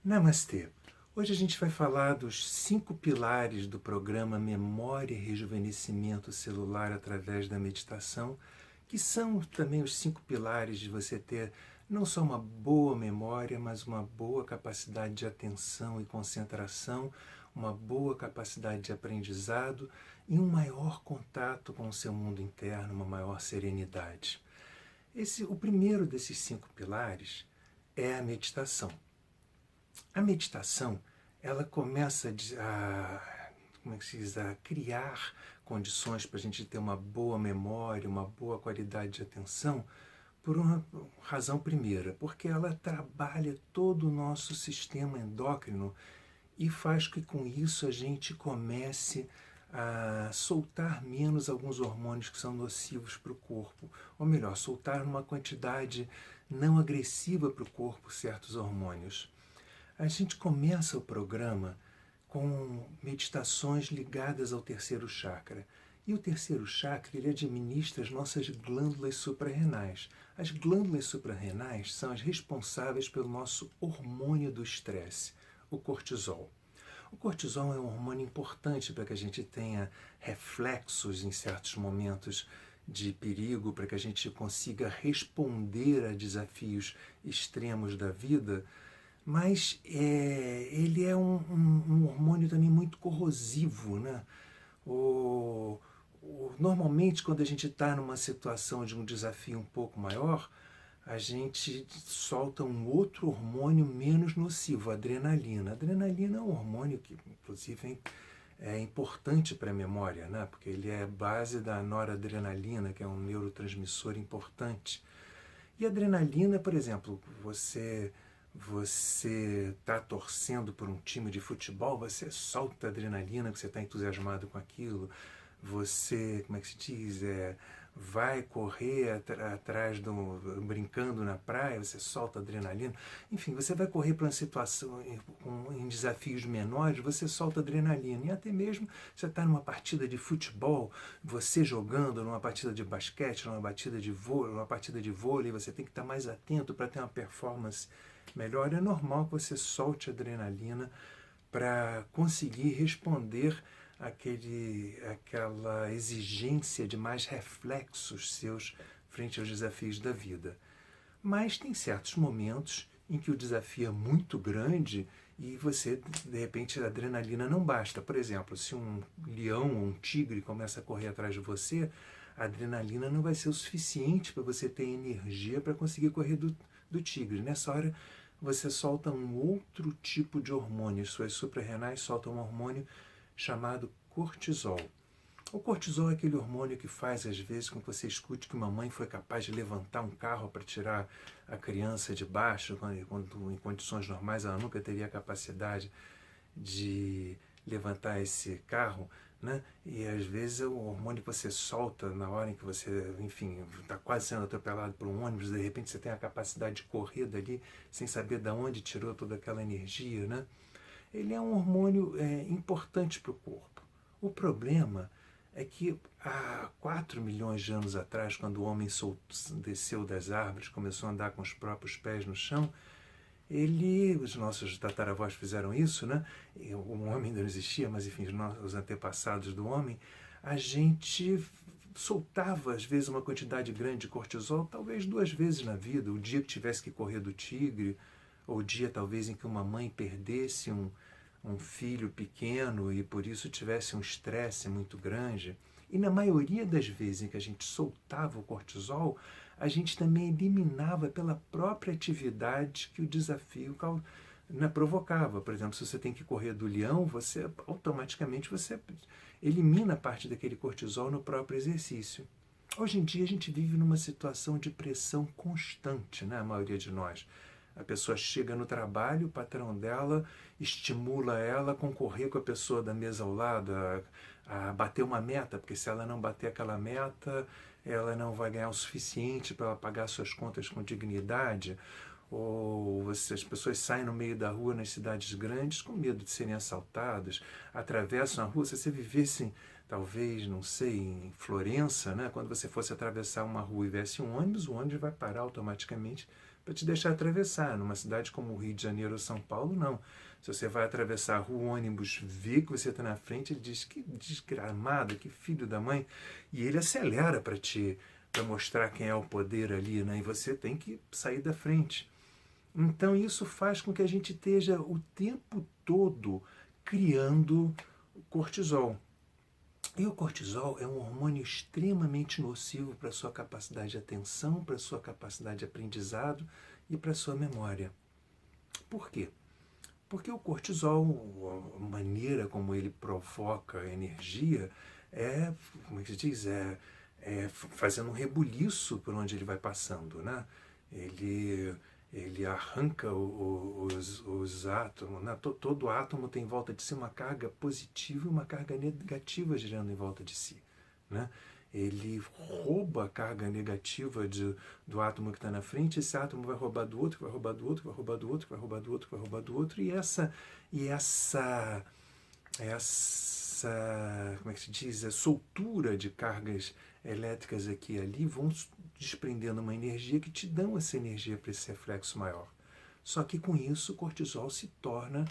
Namastê! Hoje a gente vai falar dos 5 pilares do programa Memória e Rejuvenescimento Celular através da meditação, que são também os 5 pilares de você ter não só uma boa memória, mas uma boa capacidade de atenção e concentração, uma boa capacidade de aprendizado e um maior contato com o seu mundo interno, uma maior serenidade. O primeiro desses 5 pilares é a meditação. A meditação, ela começa como é que se diz, a criar condições para a gente ter uma boa memória, uma boa qualidade de atenção, por uma razão primeira, porque ela trabalha todo o nosso sistema endócrino e faz que com isso a gente comece a soltar menos alguns hormônios que são nocivos para o corpo, ou melhor, soltar uma quantidade não agressiva para o corpo certos hormônios. A gente começa o programa com meditações ligadas ao terceiro chakra. E o terceiro chakra, ele administra as nossas glândulas suprarrenais. As glândulas suprarrenais são as responsáveis pelo nosso hormônio do estresse, o cortisol. O cortisol é um hormônio importante para que a gente tenha reflexos em certos momentos de perigo, para que a gente consiga responder a desafios extremos da vida, mas ele é um hormônio também muito corrosivo, né? Normalmente, quando a gente está numa situação de um desafio um pouco maior, a gente solta um outro hormônio menos nocivo, a adrenalina. A adrenalina é um hormônio que, inclusive, é importante para a memória, né? Porque ele é base da noradrenalina, que é um neurotransmissor importante. E a adrenalina, por exemplo, você está torcendo por um time de futebol, você solta adrenalina, que você está entusiasmado com aquilo. Você, como é que se diz, vai correr atrás brincando na praia, você solta adrenalina. Enfim, você vai correr para uma situação em desafios menores, você solta adrenalina. E até mesmo você está numa partida de futebol, você jogando numa partida de basquete, numa partida de vôlei, você tem que estar mais atento para ter uma performance melhor. É normal que você solte adrenalina para conseguir responder aquela exigência de mais reflexos seus frente aos desafios da vida. Mas tem certos momentos em que o desafio é muito grande e você, de repente, a adrenalina não basta. Por exemplo, se um leão ou um tigre começa a correr atrás de você, a adrenalina não vai ser o suficiente para você ter energia para conseguir correr do tigre. Nessa hora, você solta um outro tipo de hormônio. Suas suprarrenais soltam um hormônio chamado cortisol. O cortisol é aquele hormônio que faz, às vezes, com que você escute que uma mãe foi capaz de levantar um carro para tirar a criança de baixo, quando em condições normais ela nunca teria a capacidade de levantar esse carro, né? E às vezes é o hormônio que você solta na hora em que você, enfim, está quase sendo atropelado por um ônibus, de repente você tem a capacidade de correr dali sem saber de onde tirou toda aquela energia, né? Ele é um hormônio importante para o corpo. O problema é que há 4 milhões de anos atrás, quando o homem desceu das árvores, começou a andar com os próprios pés no chão, os nossos tataravós fizeram isso, né? O homem ainda não existia, mas enfim, os antepassados do homem, a gente soltava às vezes uma quantidade grande de cortisol, talvez 2 vezes na vida, o dia que tivesse que correr do tigre, ou o dia talvez em que uma mãe perdesse um filho pequeno e por isso tivesse um estresse muito grande. E na maioria das vezes em que a gente soltava o cortisol, a gente também eliminava pela própria atividade que o desafio provocava. Por exemplo, se você tem que correr do leão, você automaticamente elimina parte daquele cortisol no próprio exercício. Hoje em dia a gente vive numa situação de pressão constante, né? A maioria de nós. A pessoa chega no trabalho, o patrão dela estimula ela a concorrer com a pessoa da mesa ao lado, a bater uma meta, porque se ela não bater aquela meta, ela não vai ganhar o suficiente para pagar suas contas com dignidade. Ou as pessoas saem no meio da rua nas cidades grandes com medo de serem assaltadas, atravessam a rua. Se você vivesse, talvez, não sei, em Florença, né? Quando você fosse atravessar uma rua e viesse um ônibus, o ônibus vai parar automaticamente para te deixar atravessar. Numa cidade como o Rio de Janeiro ou São Paulo, não. Se você vai atravessar a rua, o ônibus vê que você está na frente, ele diz que desgramado, que filho da mãe, e ele acelera para mostrar quem é o poder ali, né? E você tem que sair da frente. Então isso faz com que a gente esteja o tempo todo criando cortisol. E o cortisol é um hormônio extremamente nocivo para a sua capacidade de atenção, para a sua capacidade de aprendizado e para a sua memória. Por quê? Porque o cortisol, a maneira como ele provoca energia, como é que se diz? Fazendo um rebuliço por onde ele vai passando, né? Ele arranca os átomos, né? Todo átomo tem em volta de si uma carga positiva e uma carga negativa girando em volta de si, né? Ele rouba a carga negativa do átomo que está na frente, esse átomo vai roubar do outro, vai roubar do outro, vai roubar do outro, vai roubar do outro, vai roubar do outro, e essa como é que se diz, a soltura de cargas elétricas aqui e ali vão desprendendo uma energia que te dão essa energia para esse reflexo maior. Só que com isso o cortisol se torna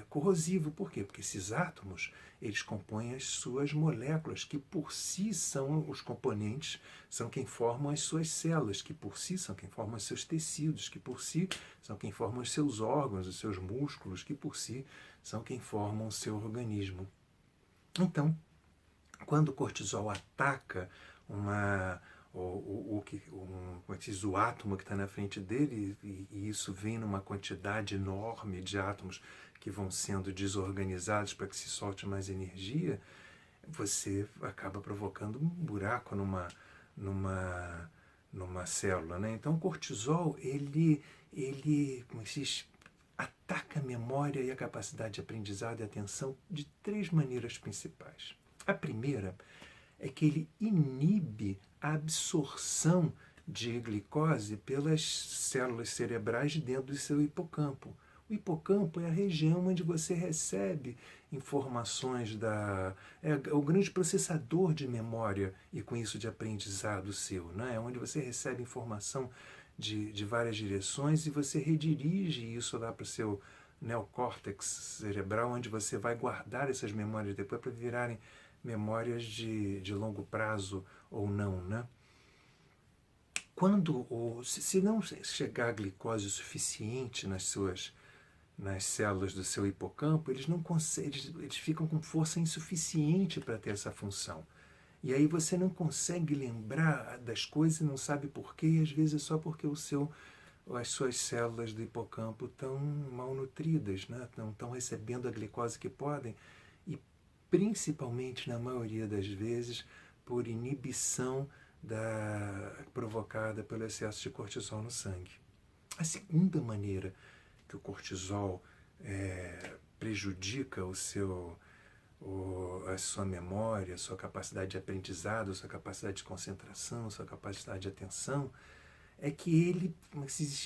corrosivo. Por quê? Porque esses átomos, eles compõem as suas moléculas, que por si são os componentes, são quem formam as suas células, que por si são quem formam os seus tecidos, que por si são quem formam os seus órgãos, os seus músculos, que por si são quem formam o seu organismo. Então, quando o cortisol ataca o átomo que está na frente dele, e isso vem numa quantidade enorme de átomos que vão sendo desorganizados para que se solte mais energia, você acaba provocando um buraco numa célula, né? Então o cortisol, como se diz, ataca a memória e a capacidade de aprendizado e atenção de 3 maneiras principais. A primeira é que ele inibe a absorção de glicose pelas células cerebrais dentro do seu hipocampo. O hipocampo é a região onde você recebe informações é o grande processador de memória e com isso de aprendizado seu, né? É onde você recebe informação de várias direções e você redirige isso lá para o seu neocórtex cerebral, onde você vai guardar essas memórias depois para virarem memórias de longo prazo ou não, né? Se não chegar a glicose suficiente nas células do seu hipocampo, eles não conseguem, eles ficam com força insuficiente para ter essa função. E aí você não consegue lembrar das coisas, não sabe porquê, e às vezes é só porque as suas células do hipocampo estão mal nutridas, né? Não estão recebendo a glicose que podem, e principalmente, na maioria das vezes, por inibição provocada pelo excesso de cortisol no sangue. A segunda maneira que o cortisol prejudica a sua memória, a sua capacidade de aprendizado, a sua capacidade de concentração, a sua capacidade de atenção, é que ele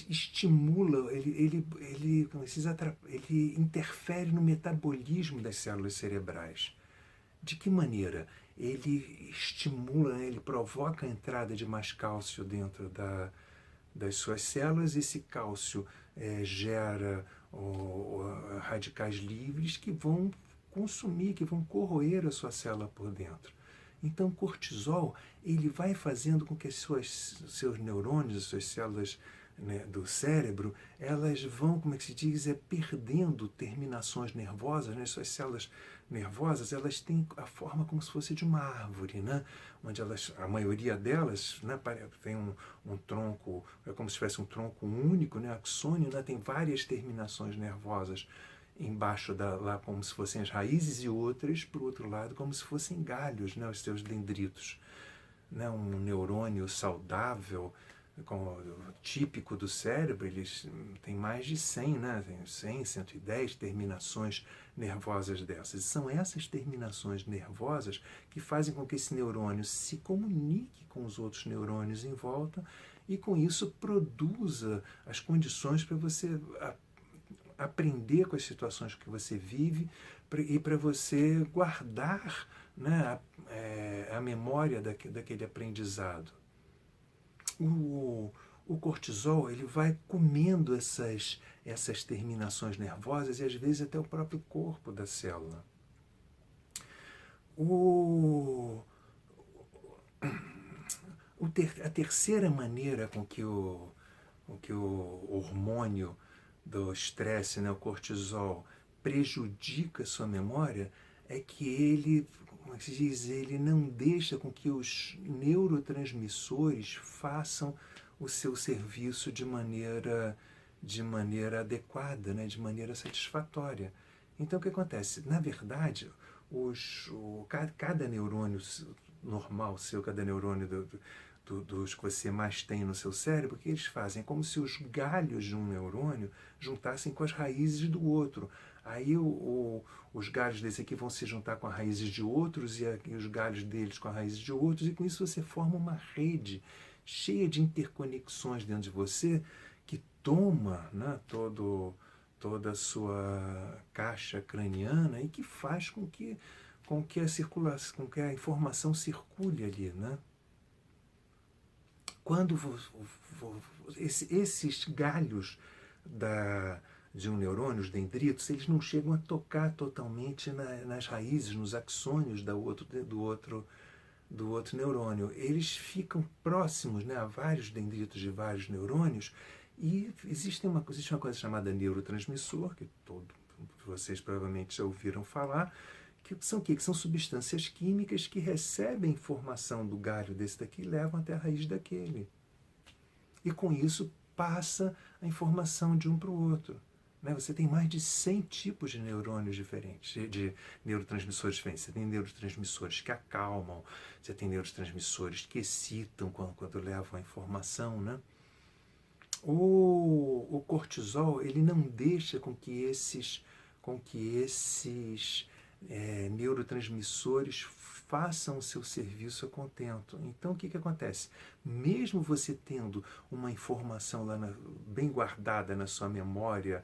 estimula, ele interfere no metabolismo das células cerebrais. De que maneira? Ele estimula, ele provoca a entrada de mais cálcio dentro das suas células. Esse cálcio gera radicais livres que vão consumir, que vão corroer a sua célula por dentro. Então, o cortisol, ele vai fazendo com que seus neurônios, as suas células, né, do cérebro, elas vão, como é que se diz, perdendo terminações nervosas, né? Suas células nervosas, elas têm a forma como se fosse de uma árvore, né? Onde a maioria delas, né, tem um tronco, é como se tivesse um tronco único, né, axônio, né? Tem várias terminações nervosas embaixo lá como se fossem as raízes, e outras, por outro lado, como se fossem galhos, né, os seus dendritos. Né, um neurônio saudável, típico do cérebro, eles têm mais de 100, né, tem 100, 110 terminações nervosas dessas. E são essas terminações nervosas que fazem com que esse neurônio se comunique com os outros neurônios em volta e, com isso, produza as condições para você aprender com as situações que você vive e para você guardar, né, a memória daquele aprendizado. O o cortisol ele vai comendo essas terminações nervosas e às vezes até o próprio corpo da célula. A terceira maneira com que o hormônio do estresse, né, o cortisol, prejudica a sua memória é que ele, como se diz, ele não deixa com que os neurotransmissores façam o seu serviço de maneira adequada, né, de maneira satisfatória. Então o que acontece? Na verdade, cada neurônio normal seu, cada neurônio dos que você mais tem no seu cérebro, o que eles fazem? É como se os galhos de um neurônio juntassem com as raízes do outro. Aí os galhos desse aqui vão se juntar com as raízes de outros e os galhos deles com as raízes de outros, e com isso você forma uma rede cheia de interconexões dentro de você que toma, né, toda a sua caixa craniana e que faz com que a circulação, com que a informação circule ali, né? Quando esses galhos de um neurônio, os dendritos, eles não chegam a tocar totalmente nas raízes, nos axônios do outro neurônio. Eles ficam próximos, né, a vários dendritos de vários neurônios, e existe uma coisa chamada neurotransmissor, que todos vocês provavelmente já ouviram falar, que são o quê? Que são substâncias químicas que recebem informação do galho desse daqui e levam até a raiz daquele. E com isso passa a informação de um para o outro. Né? Você tem mais de 100 tipos de neurônios diferentes, de neurotransmissores diferentes. Você tem neurotransmissores que acalmam, você tem neurotransmissores que excitam quando levam a informação. Né? O cortisol ele não deixa com que esses neurotransmissores façam o seu serviço a contento. Então, o que acontece? Mesmo você tendo uma informação lá bem guardada na sua memória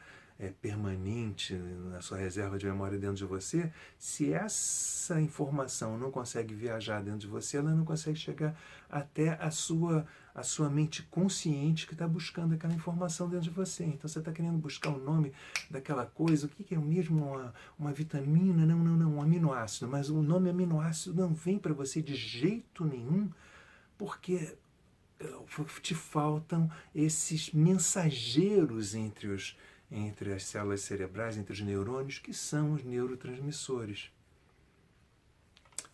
permanente, na sua reserva de memória dentro de você, se essa informação não consegue viajar dentro de você, ela não consegue chegar até a sua mente consciente que está buscando aquela informação dentro de você. Então você está querendo buscar o nome daquela coisa, o que é mesmo uma vitamina? Não, um aminoácido, mas o nome aminoácido não vem para você de jeito nenhum, porque te faltam esses mensageiros entre as células cerebrais, entre os neurônios, que são os neurotransmissores.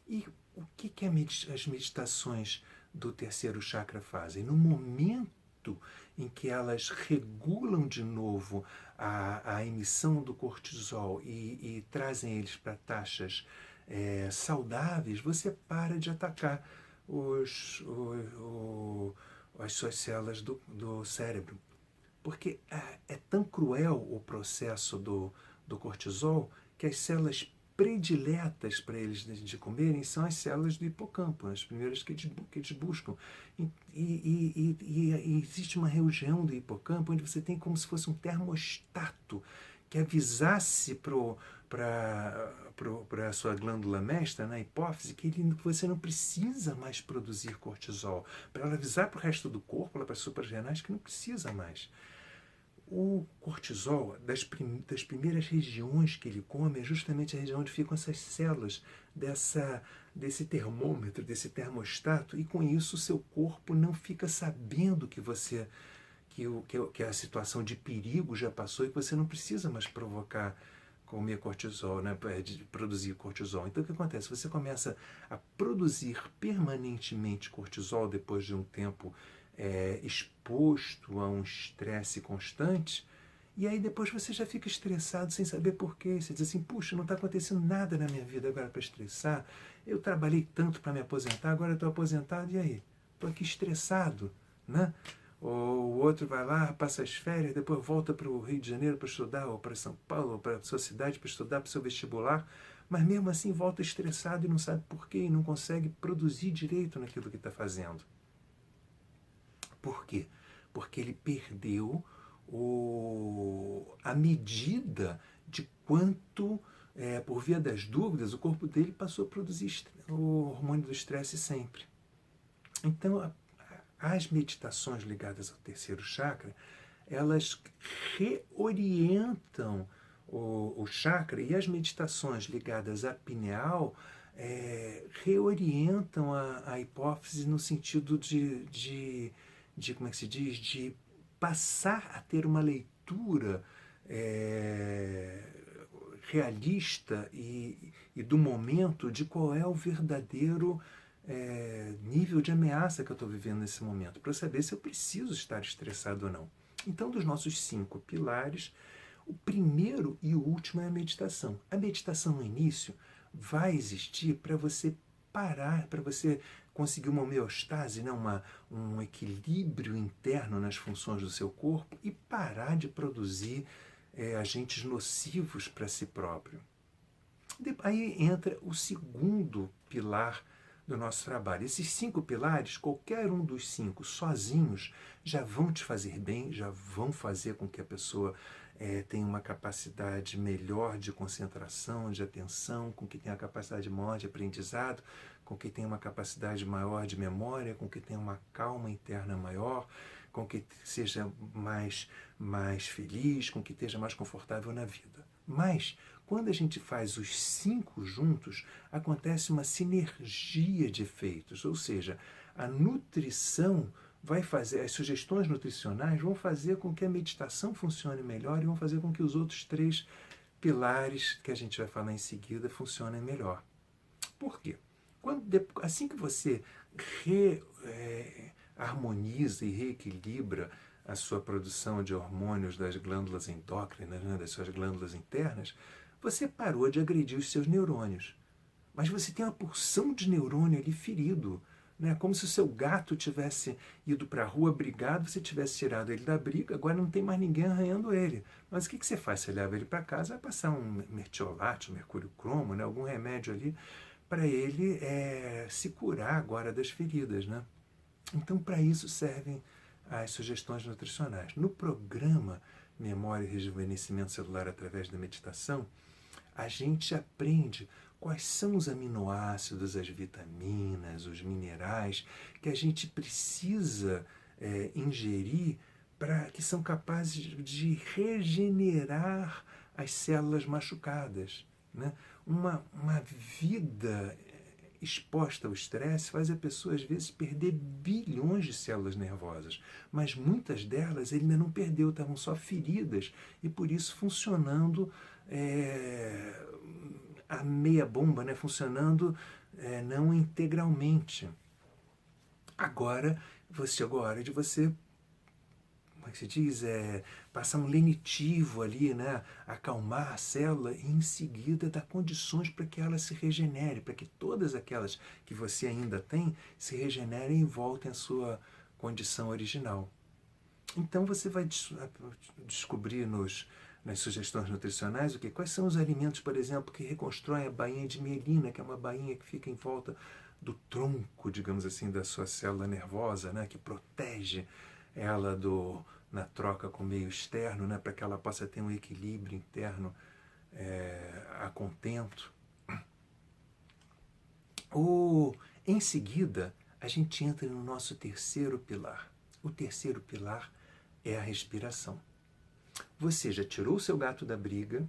E o que as meditações do terceiro chakra fazem? No momento em que elas regulam de novo a emissão do cortisol e trazem eles para taxas saudáveis, você para de atacar as suas células do cérebro. Porque é tão cruel o processo do cortisol que as células prediletas para eles de comerem são as células do hipocampo, as primeiras que eles buscam. E existe uma região do hipocampo onde você tem como se fosse um termostato que avisasse para a sua glândula mestra, na hipófise, que você não precisa mais produzir cortisol. Para ela avisar para o resto do corpo, para as suprarrenais, que não precisa mais. O cortisol, das primeiras regiões que ele come, é justamente a região onde ficam essas células desse termômetro, desse termostato, e com isso o seu corpo não fica sabendo que a situação de perigo já passou e que você não precisa mais comer cortisol, né, de produzir cortisol. Então o que acontece? Você começa a produzir permanentemente cortisol depois de um tempo exposto a um estresse constante, e aí depois você já fica estressado sem saber porquê. Você diz assim, puxa, não está acontecendo nada na minha vida agora para estressar, eu trabalhei tanto para me aposentar, agora eu estou aposentado, e aí? Estou aqui estressado, né? Ou o outro vai lá, passa as férias, depois volta para o Rio de Janeiro para estudar, ou para São Paulo, ou para a sua cidade para estudar para o seu vestibular, mas mesmo assim volta estressado e não sabe porquê, e não consegue produzir direito naquilo que está fazendo. Por quê? Porque ele perdeu a medida de quanto, por via das dúvidas, o corpo dele passou a produzir o hormônio do estresse sempre. Então, as meditações ligadas ao terceiro chakra, elas reorientam o chakra, e as meditações ligadas à pineal reorientam a hipófise no sentido de como é que se diz, de passar a ter uma leitura realista e do momento de qual é o verdadeiro nível de ameaça que eu estou vivendo nesse momento, para saber se eu preciso estar estressado ou não. Então, dos nossos 5 pilares, o primeiro e o último é a meditação. A meditação no início vai existir para você parar, para você conseguir uma homeostase, né? Um equilíbrio interno nas funções do seu corpo e parar de produzir agentes nocivos para si próprio. Aí entra o segundo pilar do nosso trabalho. Esses 5 pilares, qualquer um dos 5 sozinhos, já vão te fazer bem, já vão fazer com que a pessoa tenha uma capacidade melhor de concentração, de atenção, com que tenha uma capacidade maior de aprendizado, com que tenha uma capacidade maior de memória, com que tenha uma calma interna maior, com que seja mais feliz, com que esteja mais confortável na vida. Mas, quando a gente faz os 5 juntos, acontece uma sinergia de efeitos, ou seja, a nutrição vai fazer, as sugestões nutricionais vão fazer com que a meditação funcione melhor e vão fazer com que os outros 3 pilares que a gente vai falar em seguida funcionem melhor. Por quê? Assim que você harmoniza e reequilibra a sua produção de hormônios das glândulas endócrinas, né, das suas glândulas internas, você parou de agredir os seus neurônios. Mas você tem uma porção de neurônio ali ferido, né? Como se o seu gato tivesse ido para a rua brigado, você tivesse tirado ele da briga, agora não tem mais ninguém arranhando ele. Mas o que você faz? Você leva ele para casa, vai passar um mertiolate, um mercúrio cromo, né? Algum remédio ali, para ele se curar agora das feridas, né? Então, para isso servem as sugestões nutricionais. No programa Memória e Rejuvenescimento Celular através da meditação, a gente aprende quais são os aminoácidos, as vitaminas, os minerais que a gente precisa ingerir que são capazes de regenerar as células machucadas, né? Uma vida exposta ao estresse faz a pessoa, às vezes, perder bilhões de células nervosas, mas muitas delas ele ainda não perdeu, estavam só feridas e, por isso, funcionando a meia bomba, né? Funcionando não integralmente. Agora chegou a hora de você, como é que se diz, passar um lenitivo ali, né? Acalmar a célula e em seguida dar condições para que ela se regenere, para que todas aquelas que você ainda tem se regenerem e voltem à sua condição original. Então você vai descobrir nas sugestões nutricionais quais são os alimentos, por exemplo, que reconstroem a bainha de mielina, que é uma bainha que fica em volta do tronco, digamos assim, da sua célula nervosa, né? Que protege ela na troca com o meio externo, né, para que ela possa ter um equilíbrio interno a contento. Em seguida, a gente entra no nosso terceiro pilar. O terceiro pilar é a respiração. Você já tirou o seu gato da briga,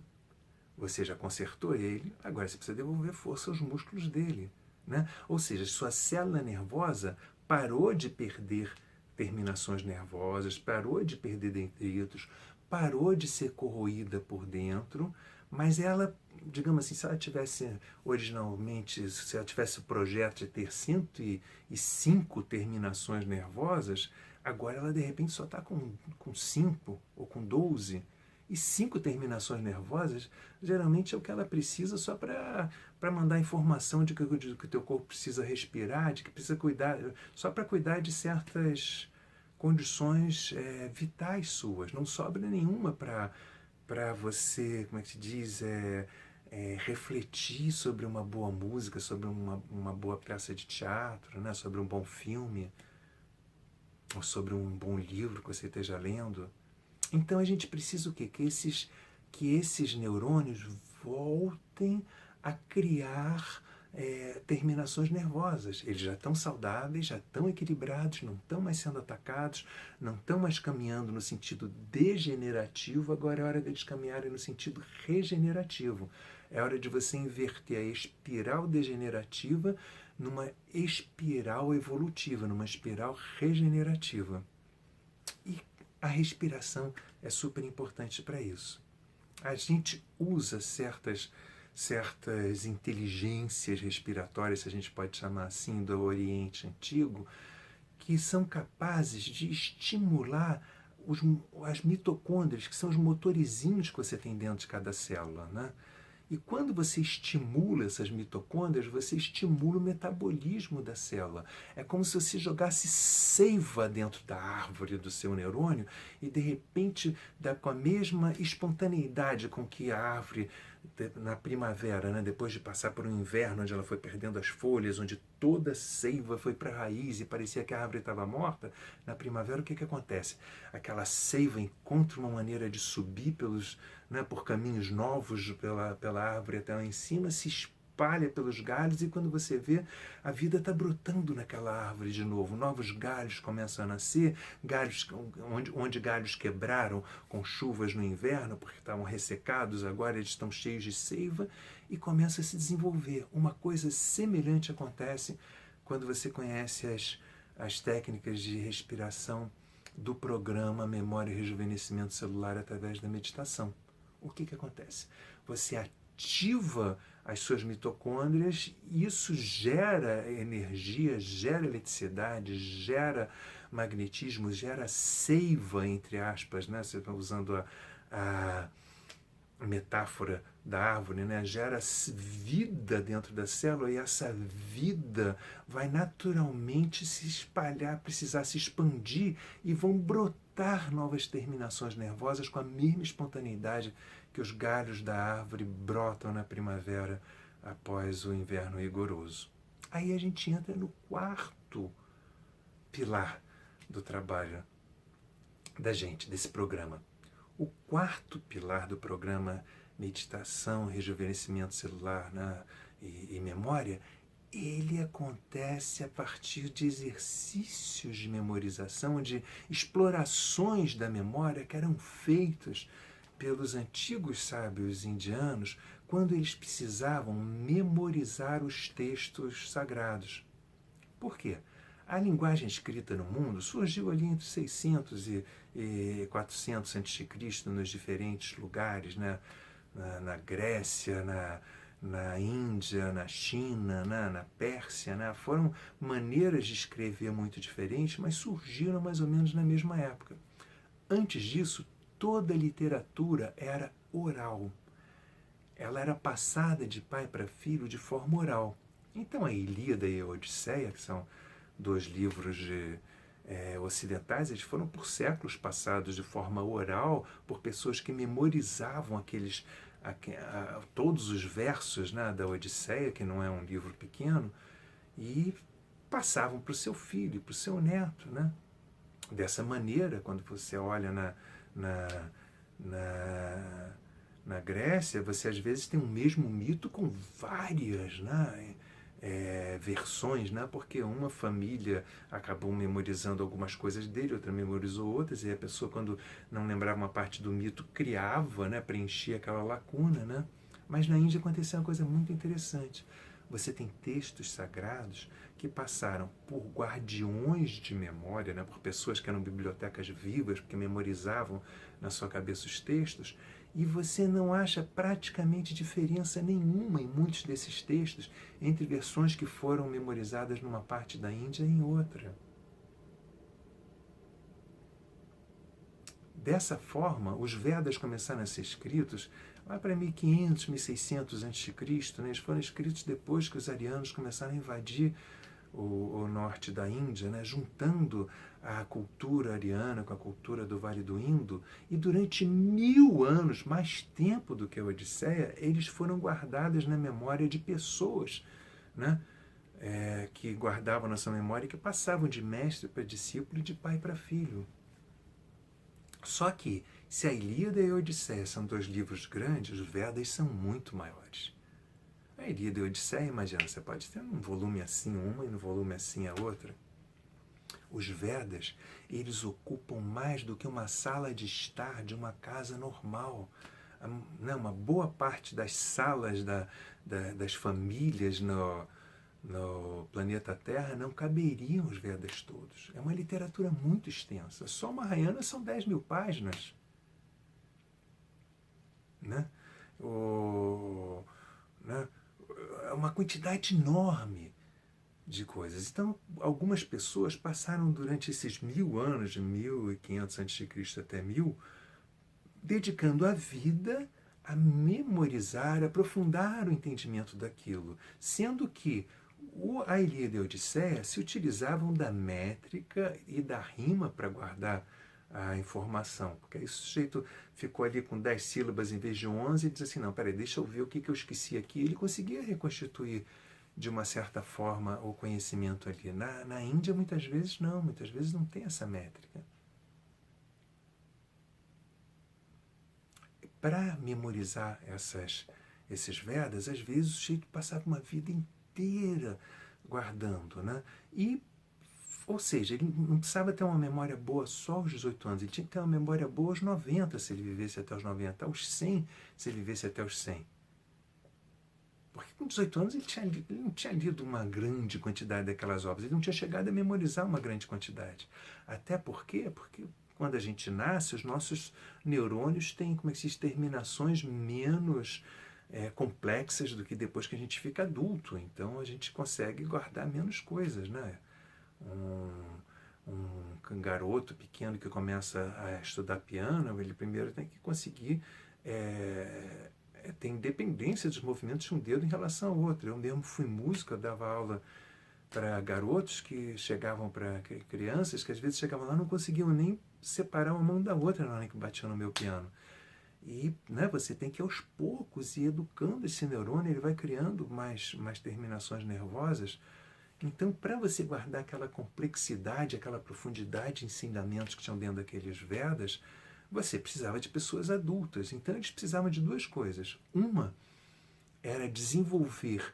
você já consertou ele, agora você precisa devolver força aos músculos dele, né? Ou seja, sua célula nervosa parou de perder terminações nervosas, parou de perder detritos, parou de ser corroída por dentro, mas ela, digamos assim, se ela tivesse originalmente, se ela tivesse o projeto de ter 105 terminações nervosas, agora ela de repente só está com 5 ou com 12. E 5 terminações nervosas, geralmente é o que ela precisa só para mandar informação de que o teu corpo precisa respirar, de que precisa cuidar, só para cuidar de certas condições vitais suas. Não sobra nenhuma para você, como é que se diz, refletir sobre uma boa música, sobre uma boa peça de teatro, né? Sobre um bom filme, ou sobre um bom livro que você esteja lendo. Então a gente precisa o quê? Que esses neurônios voltem a criar terminações nervosas. Eles já estão saudáveis, já estão equilibrados, não estão mais sendo atacados, não estão mais caminhando no sentido degenerativo, agora é hora deles caminharem no sentido regenerativo. É hora de você inverter a espiral degenerativa numa espiral evolutiva, numa espiral regenerativa. E a respiração é super importante para isso. A gente usa certas inteligências respiratórias, se a gente pode chamar assim, do Oriente Antigo, que são capazes de estimular as mitocôndrias, que são os motorizinhos que você tem dentro de cada célula, né? E quando você estimula essas mitocôndrias, você estimula o metabolismo da célula. É como se você jogasse seiva dentro da árvore do seu neurônio e, de repente, com a mesma espontaneidade com que a árvore, na primavera, né, depois de passar por um inverno onde ela foi perdendo as folhas, onde toda a seiva foi para a raiz e parecia que a árvore estava morta, na primavera o que acontece? Aquela seiva encontra uma maneira de subir por caminhos novos pela árvore até lá em cima, se espalha pelos galhos e quando você vê, a vida está brotando naquela árvore de novo. Novos galhos começam a nascer, galhos onde galhos quebraram com chuvas no inverno, porque estavam ressecados, agora eles estão cheios de seiva e começa a se desenvolver. Uma coisa semelhante acontece quando você conhece as técnicas de respiração do programa Memória e Rejuvenescimento Celular através da meditação. O que acontece? Você ativa as suas mitocôndrias e isso gera energia, gera eletricidade, gera magnetismo, gera seiva, entre aspas, né? Você está usando a metáfora da árvore, né? Gera vida dentro da célula e essa vida vai naturalmente se espalhar, precisar se expandir e vão brotar novas terminações nervosas com a mesma espontaneidade que os galhos da árvore brotam na primavera após o inverno rigoroso. Aí a gente entra no quarto pilar do trabalho da gente, desse programa. O quarto pilar do programa Meditação, Rejuvenescimento Celular, né, e Memória, ele acontece a partir de exercícios de memorização, de explorações da memória que eram feitos pelos antigos sábios indianos quando eles precisavam memorizar os textos sagrados. Por quê? A linguagem escrita no mundo surgiu ali entre 600 e 400 a.C. nos diferentes lugares, né? Na Grécia, na Índia, na China, na Pérsia. Né? Foram maneiras de escrever muito diferentes, mas surgiram mais ou menos na mesma época. Antes disso, toda a literatura era oral. Ela era passada de pai para filho de forma oral. Então a Ilíada e a Odisseia, que são dois livros ocidentais, eles foram por séculos passados de forma oral por pessoas que memorizavam todos os versos, né, da Odisseia, que não é um livro pequeno, e passavam para o seu filho, para o seu neto. Né? Dessa maneira, quando você olha na Grécia, você às vezes tem um mesmo mito com várias, né, versões, né, porque uma família acabou memorizando algumas coisas dele, outra memorizou outras, e a pessoa, quando não lembrava uma parte do mito, criava, né, preenchia aquela lacuna. Né? Mas na Índia aconteceu uma coisa muito interessante. Você tem textos sagrados que passaram por guardiões de memória, né, por pessoas que eram bibliotecas vivas, porque memorizavam na sua cabeça os textos, e você não acha praticamente diferença nenhuma em muitos desses textos entre versões que foram memorizadas numa parte da Índia e em outra. Dessa forma, os Vedas começaram a ser escritos lá para 1500, 1600 a.C., né? Eles foram escritos depois que os arianos começaram a invadir o norte da Índia, né? Juntando a cultura ariana com a cultura do Vale do Indo, e durante 1000 anos, mais tempo do que a Odisseia, eles foram guardados na memória de pessoas, né? Que guardavam na sua memória e que passavam de mestre para discípulo e de pai para filho. Só que, se a Ilíada e a Odisseia são dois livros grandes, os Vedas são muito maiores. A Ilíada e a Odisseia, imagina, você pode ter num volume assim uma e no volume assim a outra. Os Vedas, eles ocupam mais do que uma sala de estar de uma casa normal. Uma boa parte das salas das famílias no planeta Terra não caberiam os Vedas todos. É uma literatura muito extensa. Só Mahayana são 10.000 páginas. Né? Né? É uma quantidade enorme de coisas. Então, algumas pessoas passaram durante esses 1.000 anos, de 1500 a.C. até 1000, dedicando a vida a memorizar, a aprofundar o entendimento daquilo, sendo que a Ilíada e a Odisseia se utilizavam da métrica e da rima para guardar a informação, porque aí o sujeito ficou ali com 10 sílabas em vez de 11 e diz assim, não, peraí, deixa eu ver o que eu esqueci aqui. Ele conseguia reconstituir de uma certa forma o conhecimento ali. Na Índia, muitas vezes não tem essa métrica. Para memorizar esses Vedas, às vezes o sujeito passava uma vida inteira guardando, né? Ou seja, ele não precisava ter uma memória boa só aos 18 anos, ele tinha que ter uma memória boa aos 90, se ele vivesse até os 90, aos 100, se ele vivesse até os 100. Porque com 18 anos ele não tinha lido uma grande quantidade daquelas obras, ele não tinha chegado a memorizar uma grande quantidade. Até porque quando a gente nasce, os nossos neurônios têm, como é que se diz, terminações menos complexas do que depois que a gente fica adulto. Então a gente consegue guardar menos coisas, né? Um garoto pequeno que começa a estudar piano, ele primeiro tem que conseguir tem dependência dos movimentos de um dedo em relação ao outro. Eu mesmo fui músico, eu dava aula para garotos que chegavam, para crianças que às vezes chegavam lá e não conseguiam nem separar uma mão da outra na hora que batiam no meu piano. E você tem que aos poucos ir educando esse neurônio, ele vai criando mais terminações nervosas. Então, para você guardar aquela complexidade, aquela profundidade de ensinamentos que tinham dentro daqueles Vedas, você precisava de pessoas adultas. Então, eles precisavam de duas coisas. Uma era desenvolver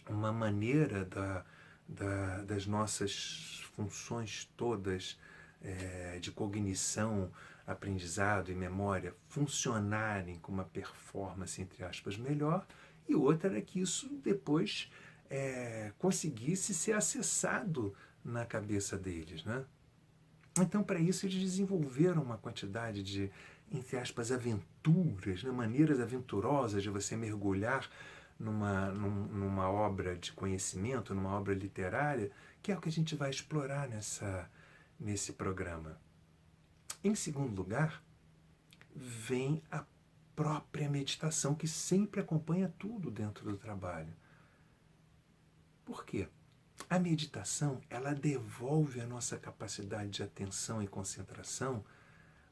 uma maneira das nossas funções todas de cognição, aprendizado e memória funcionarem com uma performance, entre aspas, melhor. E outra era que isso depois conseguisse ser acessado na cabeça deles, né? Então, para isso, eles desenvolveram uma quantidade de, entre aspas, aventuras, maneiras aventurosas de você mergulhar numa obra de conhecimento, numa obra literária, que é o que a gente vai explorar nesse programa. Em segundo lugar, vem a própria meditação, que sempre acompanha tudo dentro do trabalho. Por quê? A meditação, ela devolve a nossa capacidade de atenção e concentração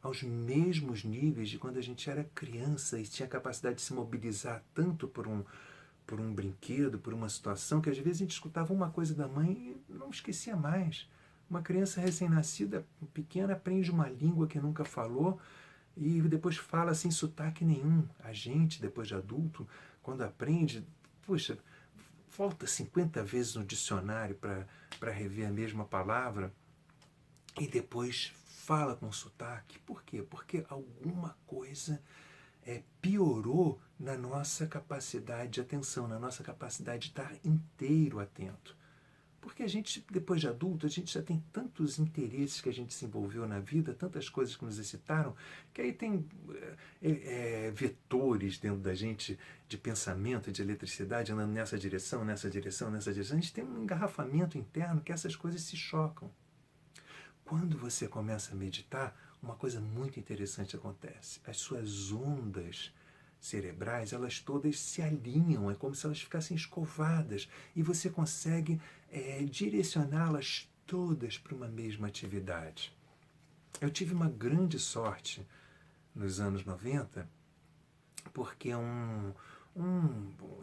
aos mesmos níveis de quando a gente era criança e tinha a capacidade de se mobilizar tanto por um brinquedo, por uma situação, que às vezes a gente escutava uma coisa da mãe e não esquecia mais. Uma criança recém-nascida, pequena, aprende uma língua que nunca falou e depois fala sem sotaque nenhum. A gente, depois de adulto, quando aprende, puxa, volta 50 vezes no dicionário para rever a mesma palavra e depois fala com sotaque. Por quê? Porque alguma coisa piorou na nossa capacidade de atenção, na nossa capacidade de estar inteiro atento. Porque a gente, depois de adulto, a gente já tem tantos interesses que a gente se envolveu na vida, tantas coisas que nos excitaram, que aí tem vetores dentro da gente de pensamento, de eletricidade, andando nessa direção, nessa direção, nessa direção. A gente tem um engarrafamento interno que essas coisas se chocam. Quando você começa a meditar, uma coisa muito interessante acontece. As suas ondas cerebrais, elas todas se alinham, é como se elas ficassem escovadas e você consegue direcioná-las todas para uma mesma atividade. Eu tive uma grande sorte nos anos 90, porque um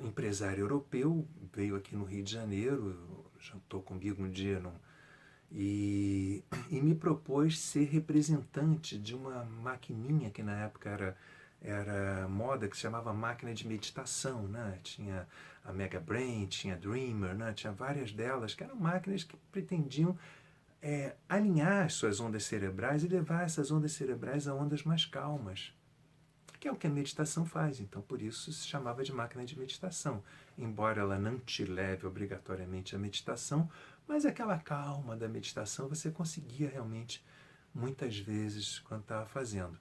empresário europeu veio aqui no Rio de Janeiro, jantou comigo um dia e me propôs ser representante de uma maquininha que na época era era moda que se chamava máquina de meditação, né? Tinha a Mega Brain, tinha a Dreamer, né? Tinha várias delas que eram máquinas que pretendiam alinhar as suas ondas cerebrais e levar essas ondas cerebrais a ondas mais calmas, que é o que a meditação faz. Então, por isso se chamava de máquina de meditação, embora ela não te leve obrigatoriamente à meditação, mas aquela calma da meditação você conseguia realmente, muitas vezes, quando estava fazendo.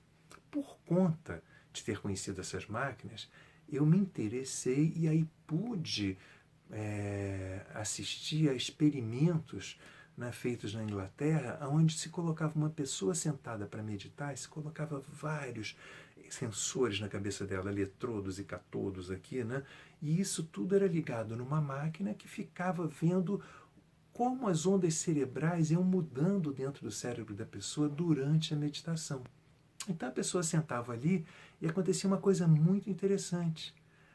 Por conta de ter conhecido essas máquinas, eu me interessei e aí pude assistir a experimentos, né, feitos na Inglaterra, onde se colocava uma pessoa sentada para meditar, e se colocava vários sensores na cabeça dela, eletrodos e catodos aqui, né? E isso tudo era ligado numa máquina que ficava vendo como as ondas cerebrais iam mudando dentro do cérebro da pessoa durante a meditação. Então a pessoa sentava ali e acontecia uma coisa muito interessante.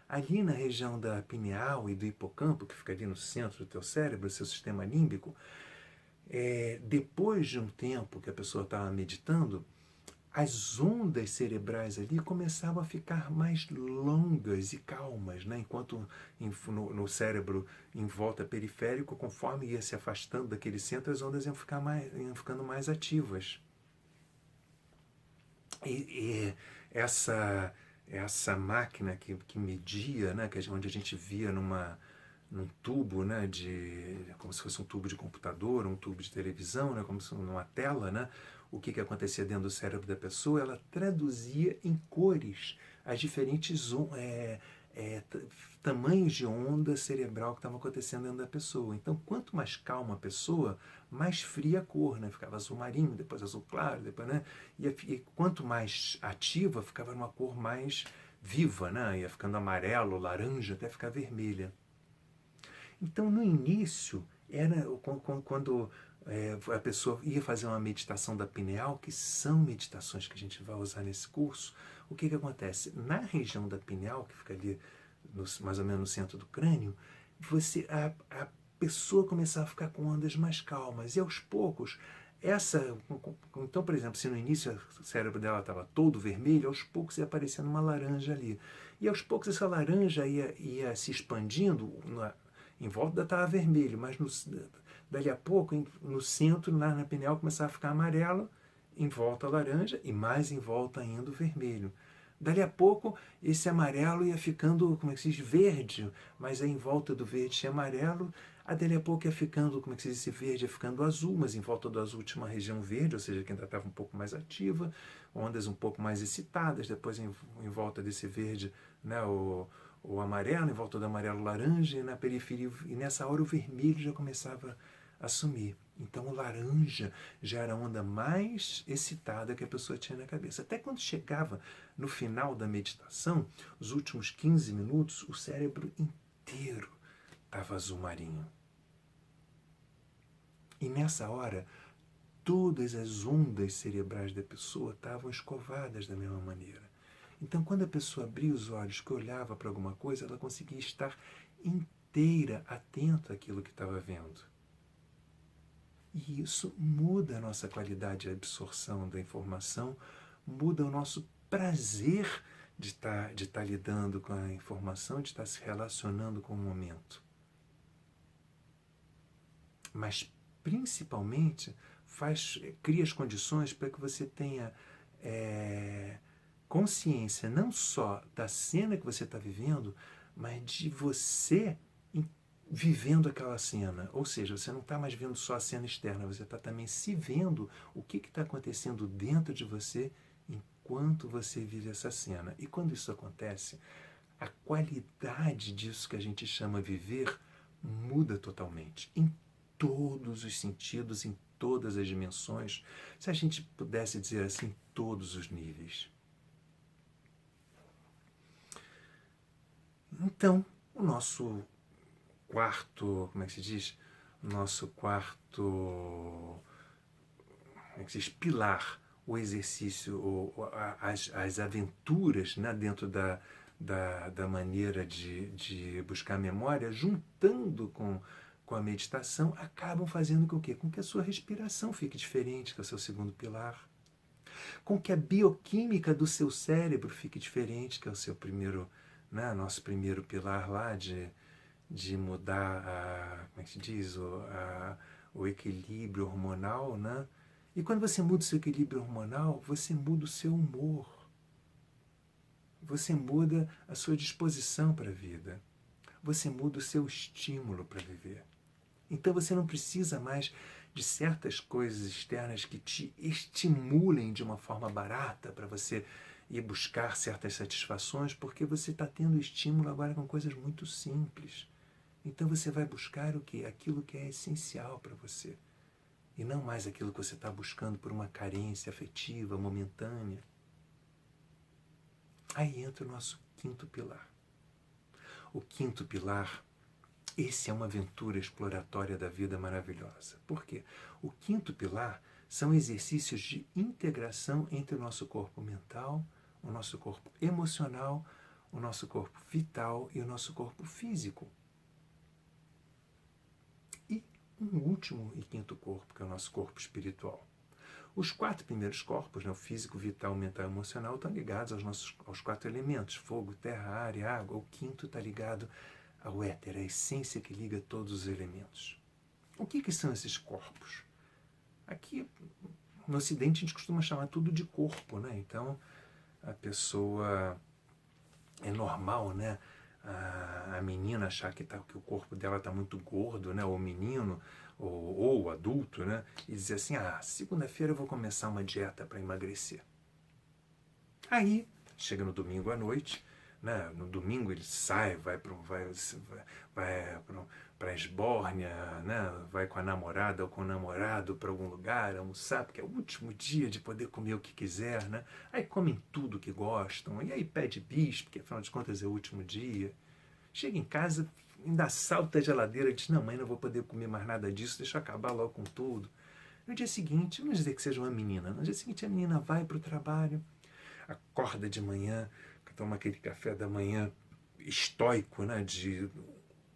Ali na região da pineal e do hipocampo, que fica ali no centro do teu cérebro, seu sistema límbico, depois de um tempo que a pessoa estava meditando, as ondas cerebrais ali começavam a ficar mais longas e calmas, né? Enquanto no cérebro em volta periférico, conforme ia se afastando daquele centro, as ondas iam ficando mais ativas. E essa máquina que media, né, onde a gente via num tubo, né, como se fosse um tubo de computador, um tubo de televisão, né, como se numa tela, né, o que acontecia dentro do cérebro da pessoa, ela traduzia em cores as diferentes tamanhos de onda cerebral que estavam acontecendo dentro da pessoa. Então, quanto mais calma a pessoa, mais fria a cor, né? Ficava azul marinho, depois azul claro, depois, né? E quanto mais ativa, ficava numa cor mais viva, né? Ia ficando amarelo, laranja, até ficar vermelha. Então, no início, era quando a pessoa ia fazer uma meditação da pineal, que são meditações que a gente vai usar nesse curso, o que acontece? Na região da pineal, que fica ali mais ou menos no centro do crânio, a pessoa começava a ficar com ondas mais calmas. E aos poucos, então, por exemplo, se no início o cérebro dela estava todo vermelho, aos poucos ia aparecendo uma laranja ali. E aos poucos essa laranja ia se expandindo, em volta estava vermelho, mas dali a pouco, no centro, lá na pineal, começava a ficar amarelo, em volta laranja e mais em volta ainda o vermelho. Dali a pouco, esse amarelo ia ficando, como é que se diz, verde, mas aí em volta do verde tinha amarelo, dali a pouco ia ficando, como é que se diz, esse verde ia ficando azul, mas em volta do azul tinha uma região verde, ou seja, que ainda estava um pouco mais ativa, ondas um pouco mais excitadas, depois em volta desse verde, né, o amarelo, em volta do amarelo laranja, e na periferia, e nessa hora o vermelho já começava a sumir. Então o laranja já era a onda mais excitada que a pessoa tinha na cabeça. Até quando chegava no final da meditação, os últimos 15 minutos, o cérebro inteiro estava azul marinho. E nessa hora, todas as ondas cerebrais da pessoa estavam escovadas da mesma maneira. Então, quando a pessoa abria os olhos, que olhava para alguma coisa, ela conseguia estar inteira, atenta àquilo que estava vendo. E isso muda a nossa qualidade de absorção da informação, muda o nosso prazer de estar lidando com a informação, de estar se relacionando com o momento. Mas, principalmente, cria as condições para que você tenha consciência não só da cena que você está vivendo, mas de você vivendo aquela cena. Ou seja, você não está mais vendo só a cena externa, você está também se vendo o que está acontecendo dentro de você enquanto você vive essa cena. E quando isso acontece, a qualidade disso que a gente chama viver muda totalmente, em todos os sentidos, em todas as dimensões, se a gente pudesse dizer assim, em todos os níveis. Então, o nosso quarto, como é que se diz? Nosso quarto, como é que se diz? Pilar, o exercício, as aventuras, né, dentro da maneira de buscar memória, juntando com a meditação, acabam fazendo com que a sua respiração fique diferente, que é o seu segundo pilar. com que a bioquímica do seu cérebro fique diferente, que é o seu primeiro, né, nosso primeiro pilar lá de mudar como é que se diz, o equilíbrio hormonal, né? E quando você muda o seu equilíbrio hormonal, você muda o seu humor. Você muda a sua disposição para a vida. Você muda o seu estímulo para viver. Então você não precisa mais de certas coisas externas que te estimulem de uma forma barata para você ir buscar certas satisfações, porque você está tendo estímulo agora com coisas muito simples. Então você vai buscar o quê? Aquilo que é essencial para você. E não mais aquilo que você está buscando por uma carência afetiva, momentânea. Aí entra o nosso quinto pilar. O quinto pilar, esse é uma aventura exploratória da vida maravilhosa. Por quê? O quinto pilar são exercícios de integração entre o nosso corpo mental, o nosso corpo emocional, o nosso corpo vital e o nosso corpo físico. E um último e quinto corpo, que é o nosso corpo espiritual. Os 4 primeiros corpos, né, o físico, vital, mental e emocional, estão ligados aos 4 elementos, fogo, terra, ar e água. O quinto está ligado ao éter, a essência que liga todos os elementos. O que são esses corpos? Aqui, no Ocidente, a gente costuma chamar tudo de corpo, né? Então, a pessoa é normal, né? A menina achar que o corpo dela está muito gordo, né? Ou o menino, ou o adulto, né? E dizer assim, segunda-feira eu vou começar uma dieta para emagrecer. Aí, chega no domingo à noite, né? No domingo ele sai, vai para a Esbórnia, né? Vai com a namorada ou com o namorado para algum lugar, almoçar, porque é o último dia de poder comer o que quiser, né? Aí comem tudo que gostam, e aí pede bis, porque afinal de contas é o último dia. Chega em casa, ainda salta a geladeira e diz, não, mãe, não vou poder comer mais nada disso, deixa eu acabar logo com tudo. No dia seguinte, vamos dizer que seja uma menina, no dia seguinte a menina vai para o trabalho, acorda de manhã, toma aquele café da manhã estoico, né, de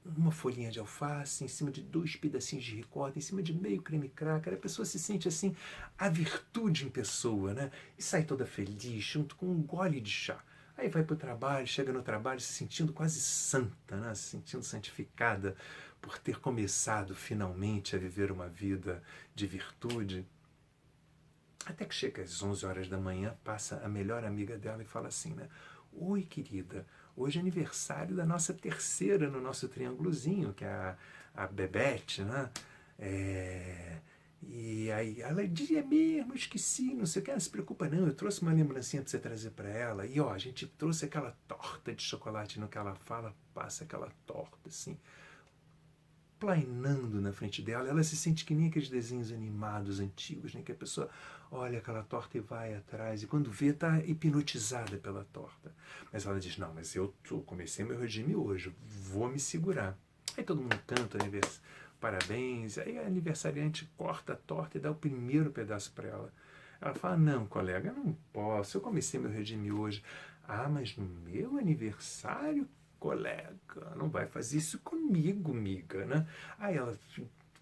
uma folhinha de alface, em cima de 2 pedacinhos de ricota, em cima de meio creme cracker, a pessoa se sente assim, a virtude em pessoa, né, e sai toda feliz, junto com um gole de chá. Aí vai para o trabalho, chega no trabalho se sentindo quase santa, né, se sentindo santificada por ter começado finalmente a viver uma vida de virtude. Até que chega às 11 horas da manhã, passa a melhor amiga dela e fala assim, né? Oi, querida, hoje é aniversário da nossa terceira no nosso triângulozinho, que é a Bebete, né? E aí ela diz, é mesmo, esqueci, não sei o que, não se preocupa não, eu trouxe uma lembrancinha para você trazer para ela. E ó, a gente trouxe aquela torta de chocolate, no que ela fala, passa aquela torta assim, plainando na frente dela, ela se sente que nem aqueles desenhos animados antigos, né? Que a pessoa olha aquela torta e vai atrás, e quando vê, está hipnotizada pela torta. Mas ela diz, não, mas eu comecei meu regime hoje, vou me segurar. Aí todo mundo canta, parabéns, aí a aniversariante corta a torta e dá o primeiro pedaço para ela. Ela fala, não, colega, eu não posso, eu comecei meu regime hoje. Mas no meu aniversário, colega, não vai fazer isso comigo, miga, né? Aí ela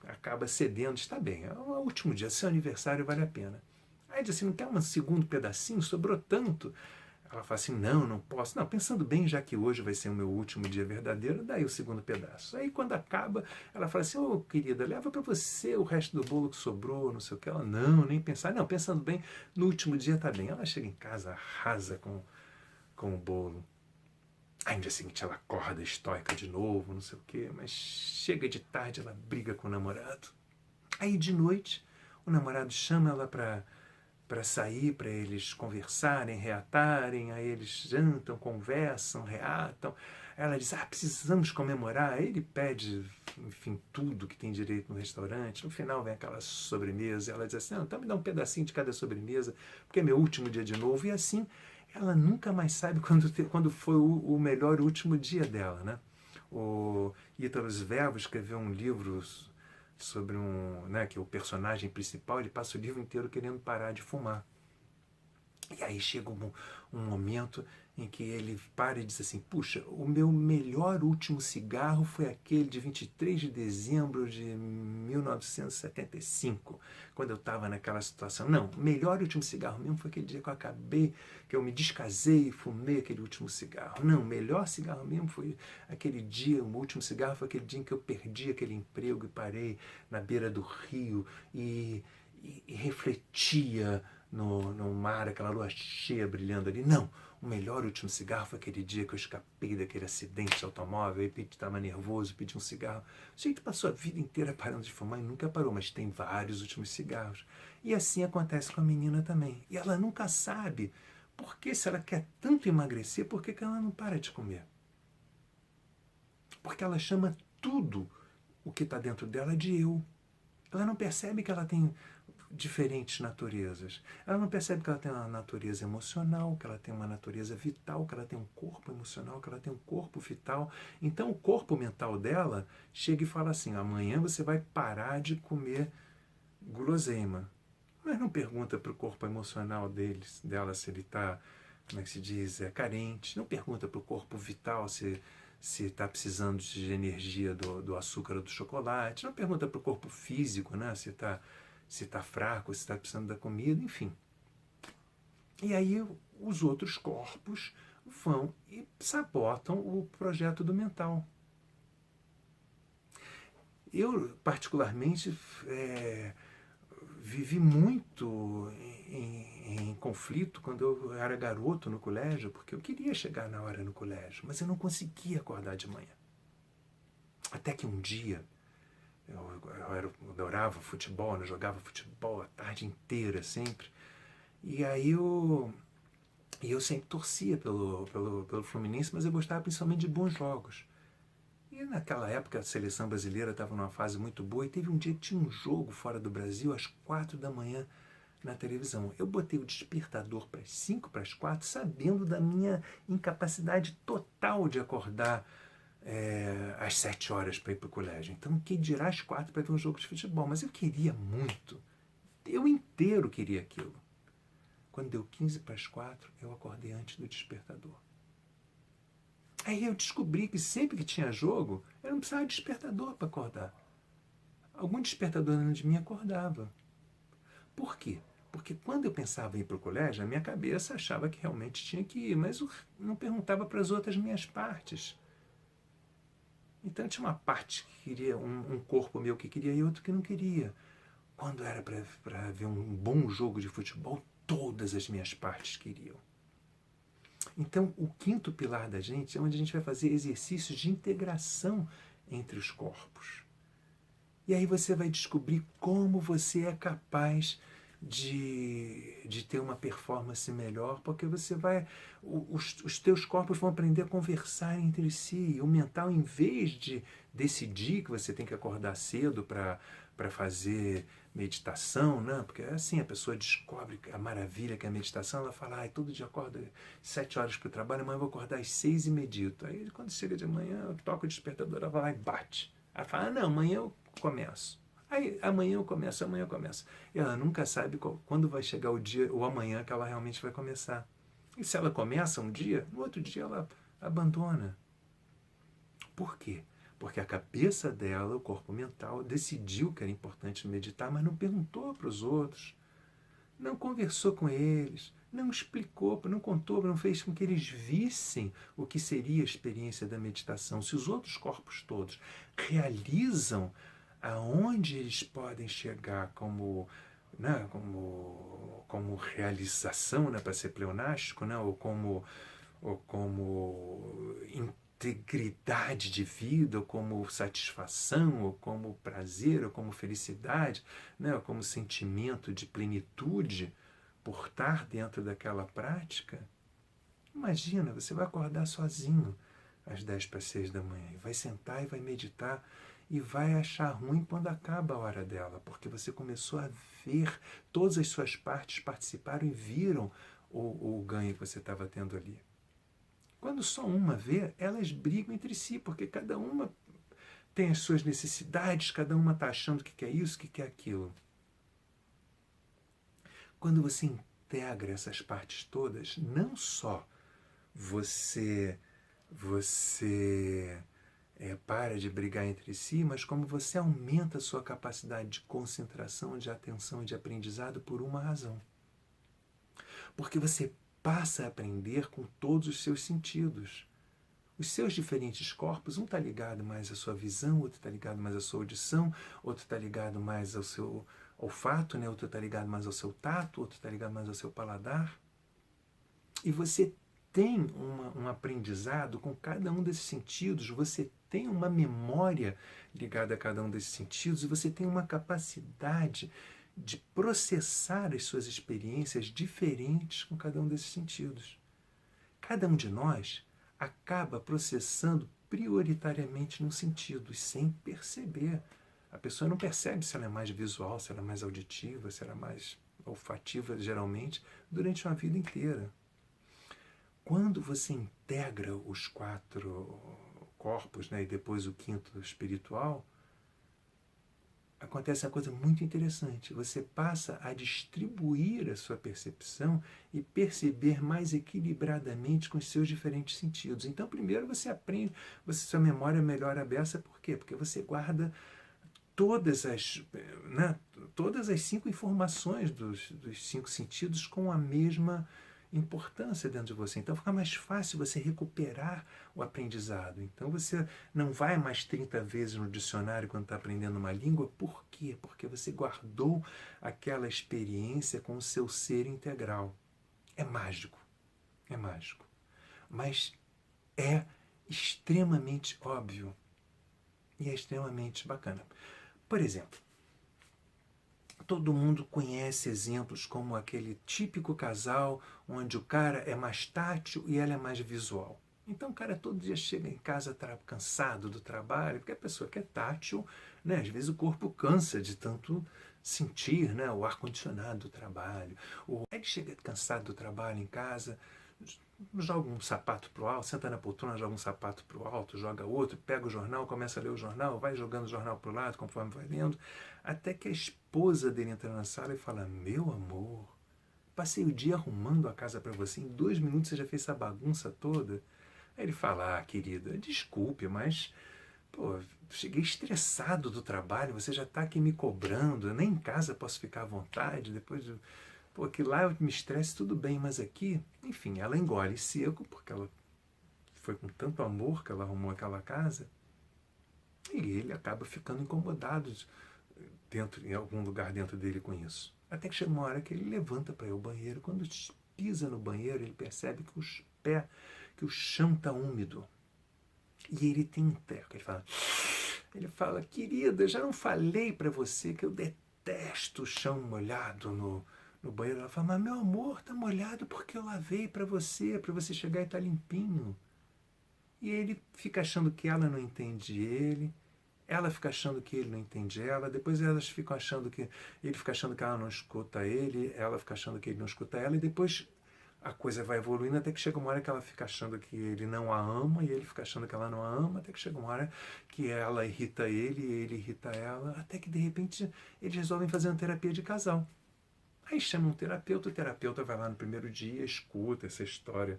acaba cedendo, está bem, é o último dia, seu aniversário vale a pena. Aí diz assim, não quer um segundo pedacinho? Sobrou tanto. Ela fala assim, não posso. Não, pensando bem, já que hoje vai ser o meu último dia verdadeiro, daí o segundo pedaço. Aí quando acaba, ela fala assim, querida, leva para você o resto do bolo que sobrou, não sei o que. Ela, não, nem pensar. Não, pensando bem, no último dia tá bem. Ela chega em casa, arrasa com o bolo. Aí no dia seguinte ela acorda estoica de novo, não sei o quê, mas chega de tarde, ela briga com o namorado. Aí de noite, o namorado chama ela para sair, para eles conversarem, reatarem, aí eles jantam, conversam, reatam. Ela diz, precisamos comemorar. Aí ele pede, enfim, tudo que tem direito no restaurante. No final vem aquela sobremesa, ela diz assim, então me dá um pedacinho de cada sobremesa, porque é meu último dia de novo. E assim, ela nunca mais sabe quando foi o melhor último dia dela, né? O Ítalo Svevo escreveu um livro sobre que o personagem principal, ele passa o livro inteiro querendo parar de fumar. E aí chega um momento em que ele para e diz assim, puxa, o meu melhor último cigarro foi aquele de 23 de dezembro de 1975, quando eu estava naquela situação. Não, o melhor último cigarro mesmo foi aquele dia que eu acabei, que eu me descasei e fumei aquele último cigarro. Não, o melhor cigarro mesmo foi aquele dia, o último cigarro foi aquele dia em que eu perdi aquele emprego e parei na beira do rio e refletia no mar, aquela lua cheia brilhando ali. Não, o melhor último cigarro foi aquele dia que eu escapei daquele acidente de automóvel, e estava nervoso, pedi um cigarro. O gente passou a vida inteira parando de fumar e nunca parou, mas tem vários últimos cigarros. E assim acontece com a menina também. E ela nunca sabe por que, se ela quer tanto emagrecer, por que ela não para de comer? Porque ela chama tudo o que está dentro dela de eu. Ela não percebe que ela tem diferentes naturezas. Ela não percebe que ela tem uma natureza emocional, que ela tem uma natureza vital, que ela tem um corpo emocional, que ela tem um corpo vital. Então o corpo mental dela chega e fala assim, amanhã você vai parar de comer guloseima. Mas não pergunta para o corpo emocional dela se ele está, como é que se diz, carente. Não pergunta para o corpo vital se está precisando de energia do açúcar ou do chocolate. Não pergunta para o corpo físico, né, se está fraco, se está precisando da comida, enfim. E aí os outros corpos vão e sabotam o projeto do mental. Eu, particularmente, vivi muito em conflito quando eu era garoto no colégio, porque eu queria chegar na hora no colégio, mas eu não conseguia acordar de manhã. Até que um dia, eu adorava futebol, eu jogava futebol a tarde inteira sempre, e aí eu sempre torcia pelo Fluminense, mas eu gostava principalmente de bons jogos. E naquela época a seleção brasileira estava numa fase muito boa, e teve um dia que tinha um jogo fora do Brasil às 4 da manhã na televisão. Eu botei o despertador para as 5 para as 4, sabendo da minha incapacidade total de acordar às 7 horas para ir para o colégio. Então, quem dirá às 4 para ver um jogo de futebol? Mas eu queria muito. Eu inteiro queria aquilo. Quando deu 15 para as 4, eu acordei antes do despertador. Aí eu descobri que sempre que tinha jogo, eu não precisava de despertador para acordar. Algum despertador dentro de mim acordava. Por quê? Porque quando eu pensava em ir para o colégio, a minha cabeça achava que realmente tinha que ir, mas eu não perguntava para as outras minhas partes. Então tinha uma parte que queria, um corpo meu que queria e outro que não queria. Quando era para ver um bom jogo de futebol, todas as minhas partes queriam. Então, o quinto pilar da gente é onde a gente vai fazer exercícios de integração entre os corpos. E aí você vai descobrir como você é capaz de ter uma performance melhor, porque você vai, os teus corpos vão aprender a conversar entre si. O mental, em vez de decidir que você tem que acordar cedo para fazer meditação, né? Porque é assim, a pessoa descobre a maravilha que é a meditação, ela fala, todo dia acordo 7 horas para o trabalho, amanhã eu vou acordar às 6 e medito. Aí quando chega de manhã, eu toco o despertador, ela vai lá e bate. Ela fala, não, amanhã eu começo. Aí amanhã eu começo. E ela nunca sabe quando vai chegar o dia, ou amanhã, que ela realmente vai começar. E se ela começa um dia, no outro dia ela abandona. Por quê? Porque a cabeça dela, o corpo mental, decidiu que era importante meditar, mas não perguntou para os outros, não conversou com eles, não explicou, não contou, não fez com que eles vissem o que seria a experiência da meditação. Se os outros corpos todos realizam aonde eles podem chegar como, né, como realização, né, para ser pleonástico, né, ou como integridade de vida, ou como satisfação, ou como prazer, ou como felicidade, né, ou como sentimento de plenitude por estar dentro daquela prática. Imagina, você vai acordar sozinho às 10 para 6 da manhã, e vai sentar e vai meditar, e vai achar ruim quando acaba a hora dela, porque você começou a ver, todas as suas partes participaram e viram o ganho que você estava tendo ali. Quando só uma vê, elas brigam entre si, porque cada uma tem as suas necessidades, cada uma está achando que quer isso, que quer aquilo. Quando você integra essas partes todas, não só você para de brigar entre si, mas como você aumenta a sua capacidade de concentração, de atenção e de aprendizado por uma razão. Porque você passa a aprender com todos os seus sentidos. Os seus diferentes corpos, um está ligado mais à sua visão, outro está ligado mais à sua audição, outro está ligado mais ao seu olfato, né? Outro está ligado mais ao seu tato, outro está ligado mais ao seu paladar. E você tem um aprendizado com cada um desses sentidos, você tem uma memória ligada a cada um desses sentidos, e você tem uma capacidade de processar as suas experiências diferentes com cada um desses sentidos. Cada um de nós acaba processando prioritariamente num sentido, e sem perceber. A pessoa não percebe se ela é mais visual, se ela é mais auditiva, se ela é mais olfativa, geralmente, durante uma vida inteira. Quando você integra os 4 corpos, né, e depois o 5º espiritual, acontece uma coisa muito interessante. Você passa a distribuir a sua percepção e perceber mais equilibradamente com os seus diferentes sentidos. Então, primeiro você aprende, sua memória melhora a beça, por quê? Porque você guarda todas as 5 informações dos 5 sentidos com a mesma importância dentro de você. Então fica mais fácil você recuperar o aprendizado. Então você não vai mais 30 vezes no dicionário quando está aprendendo uma língua. Por quê? Porque você guardou aquela experiência com o seu ser integral. É mágico. É mágico. Mas é extremamente óbvio. E é extremamente bacana. Por exemplo, todo mundo conhece exemplos como aquele típico casal onde o cara é mais tátil e ela é mais visual. Então o cara todo dia chega em casa cansado do trabalho, porque a pessoa que é tátil, né, às vezes o corpo cansa de tanto sentir, né, o ar-condicionado do trabalho. Ele chega cansado do trabalho em casa, joga um sapato para o alto, senta na poltrona, joga um sapato para o alto, joga outro, pega o jornal, começa a ler o jornal, vai jogando o jornal para o lado conforme vai lendo, até que a esposa dele entra na sala e fala: meu amor, passei o dia arrumando a casa para você, em 2 minutos você já fez essa bagunça toda. Aí ele fala: ah, querida, desculpe, mas cheguei estressado do trabalho, você já está aqui me cobrando, eu nem em casa posso ficar à vontade, depois que lá eu me estresse, tudo bem, mas aqui, enfim, ela engole seco, porque ela foi com tanto amor que ela arrumou aquela casa, e ele acaba ficando incomodado em algum lugar dentro dele com isso. Até que chega uma hora que ele levanta para ir ao banheiro, quando pisa no banheiro, ele percebe que o chão está úmido. E ele tem um teco, ele fala: querida, já não falei para você que eu detesto o chão molhado no banheiro. Ela fala: mas meu amor, tá molhado porque eu lavei para você chegar e tá limpinho. E ele fica achando que ela não entende ele, ela fica achando que ele não entende ela, depois elas ficam achando que ele fica achando que ela não escuta ele, ela fica achando que ele não escuta ela, e depois a coisa vai evoluindo até que chega uma hora que ela fica achando que ele não a ama, e ele fica achando que ela não a ama, até que chega uma hora que ela irrita ele e ele irrita ela, até que de repente eles resolvem fazer uma terapia de casal. Aí chama um terapeuta, o terapeuta vai lá no primeiro dia, escuta essa história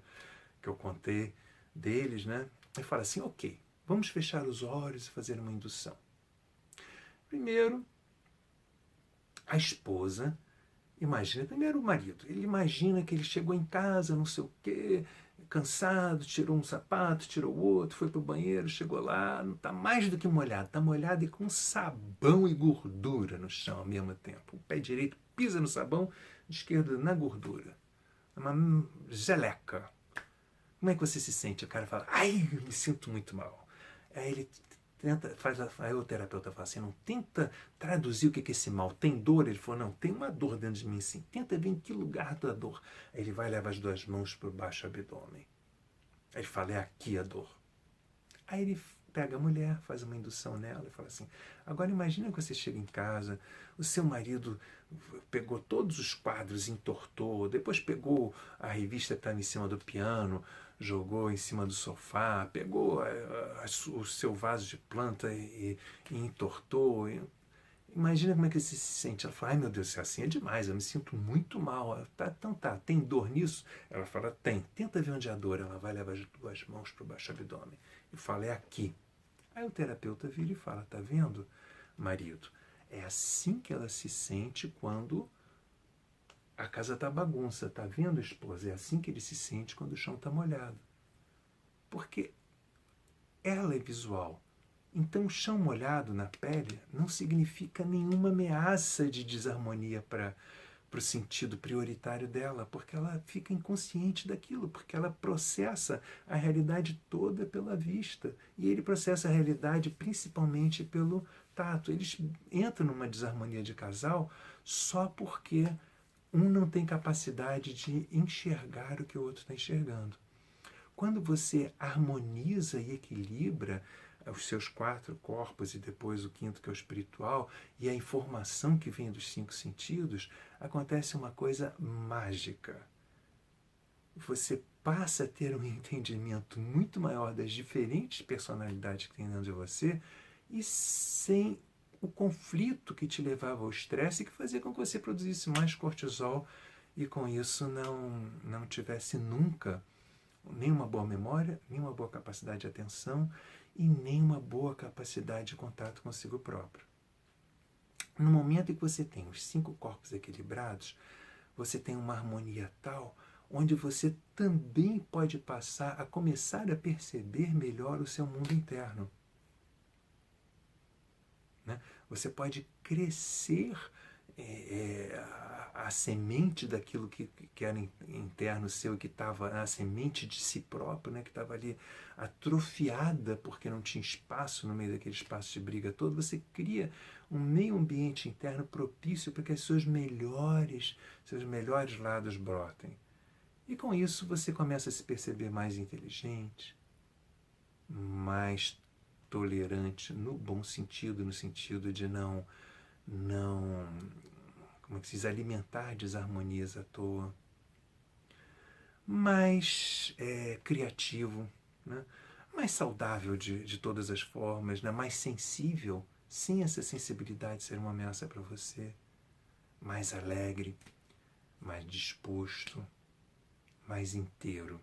que eu contei deles, né? E fala assim: ok, vamos fechar os olhos e fazer uma indução. Primeiro, a esposa imagina, primeiro o marido, ele imagina que ele chegou em casa, não sei o quê, cansado, tirou um sapato, tirou outro, foi para o banheiro, chegou lá, não está mais do que molhado, está molhado e com sabão e gordura no chão ao mesmo tempo. O pé direito pisa no sabão, de esquerda na gordura. É uma geleca. Como é que você se sente? O cara fala: ai, eu me sinto muito mal. Aí ele aí o terapeuta fala assim: não, tenta traduzir o que é esse mal. Tem dor? Ele falou: não, tem uma dor dentro de mim sim. Tenta ver em que lugar da dor. Aí ele vai e leva as 2 mãos para o baixo abdômen. Aí ele fala: é aqui a dor. Aí ele pega a mulher, faz uma indução nela e fala assim: agora imagina que você chega em casa, o seu marido pegou todos os quadros e entortou, depois pegou a revista que estava em cima do piano, jogou em cima do sofá, pegou o seu vaso de planta e entortou. Imagina como é que você se sente. Ela fala, ai meu Deus, assim é demais, eu me sinto muito mal. Então tá, tem dor nisso? Ela fala, tem. Tenta ver onde é a dor. Ela vai levar as duas mãos para o baixo abdômen e fala, é aqui. Aí o terapeuta vira e fala, tá vendo, marido? É assim que ela se sente quando a casa tá bagunça. Tá vendo, esposa? É assim que ele se sente quando o chão tá molhado. Porque ela é visual. Então, o chão molhado na pele não significa nenhuma ameaça de desarmonia para o sentido prioritário dela, porque ela fica inconsciente daquilo, porque ela processa a realidade toda pela vista. E ele processa a realidade principalmente pelo tato. Eles entram numa desarmonia de casal só porque um não tem capacidade de enxergar o que o outro está enxergando. Quando você harmoniza e equilibra os seus 4 corpos e depois o quinto, que é o espiritual, e a informação que vem dos 5 sentidos, acontece uma coisa mágica. Você passa a ter um entendimento muito maior das diferentes personalidades que tem dentro de você e sem o conflito que te levava ao estresse e que fazia com que você produzisse mais cortisol e com isso não tivesse nunca nem uma boa memória, nem uma boa capacidade de atenção e nem uma boa capacidade de contato consigo próprio. No momento em que você tem os 5 corpos equilibrados, você tem uma harmonia tal onde você também pode passar a começar a perceber melhor o seu mundo interno. Né? Você pode crescer a semente daquilo que era interno seu, que estava a semente de si próprio, né, que estava ali atrofiada porque não tinha espaço no meio daquele espaço de briga todo. Você cria um meio ambiente interno propício para que os seus melhores lados brotem. E com isso você começa a se perceber mais inteligente, mais tolerante, no bom sentido, no sentido de não como é que se diz, alimentar desarmonias à toa, mais criativo, né? Mais saudável de todas as formas, né? Mais sensível, sem essa sensibilidade ser uma ameaça para você, mais alegre, mais disposto, mais inteiro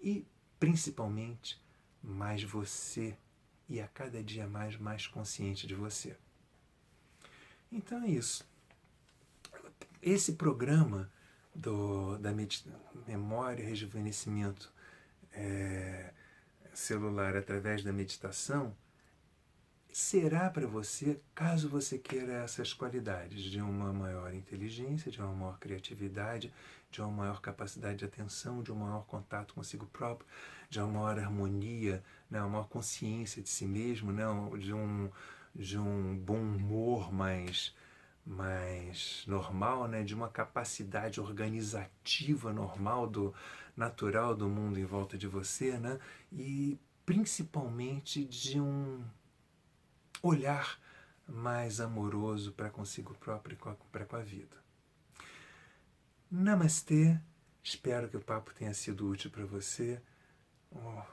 e, principalmente, mais você e a cada dia mais consciente de você. Então é isso. Esse programa da memória e rejuvenescimento celular através da meditação será para você, caso você queira essas qualidades de uma maior inteligência, de uma maior criatividade, de uma maior capacidade de atenção, de um maior contato consigo próprio, de uma maior harmonia, né, uma maior consciência de si mesmo, né, de um bom humor mais normal, né, de uma capacidade organizativa normal, natural do mundo em volta de você, né, e principalmente de um olhar mais amoroso para consigo próprio e para com a vida. Namastê, espero que o papo tenha sido útil para você.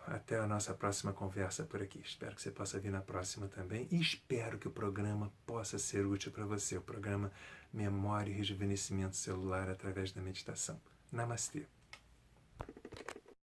Até a nossa próxima conversa por aqui. Espero que você possa vir na próxima também e espero que o programa possa ser útil para você, o programa Memória e Rejuvenescimento Celular através da meditação. Namastê.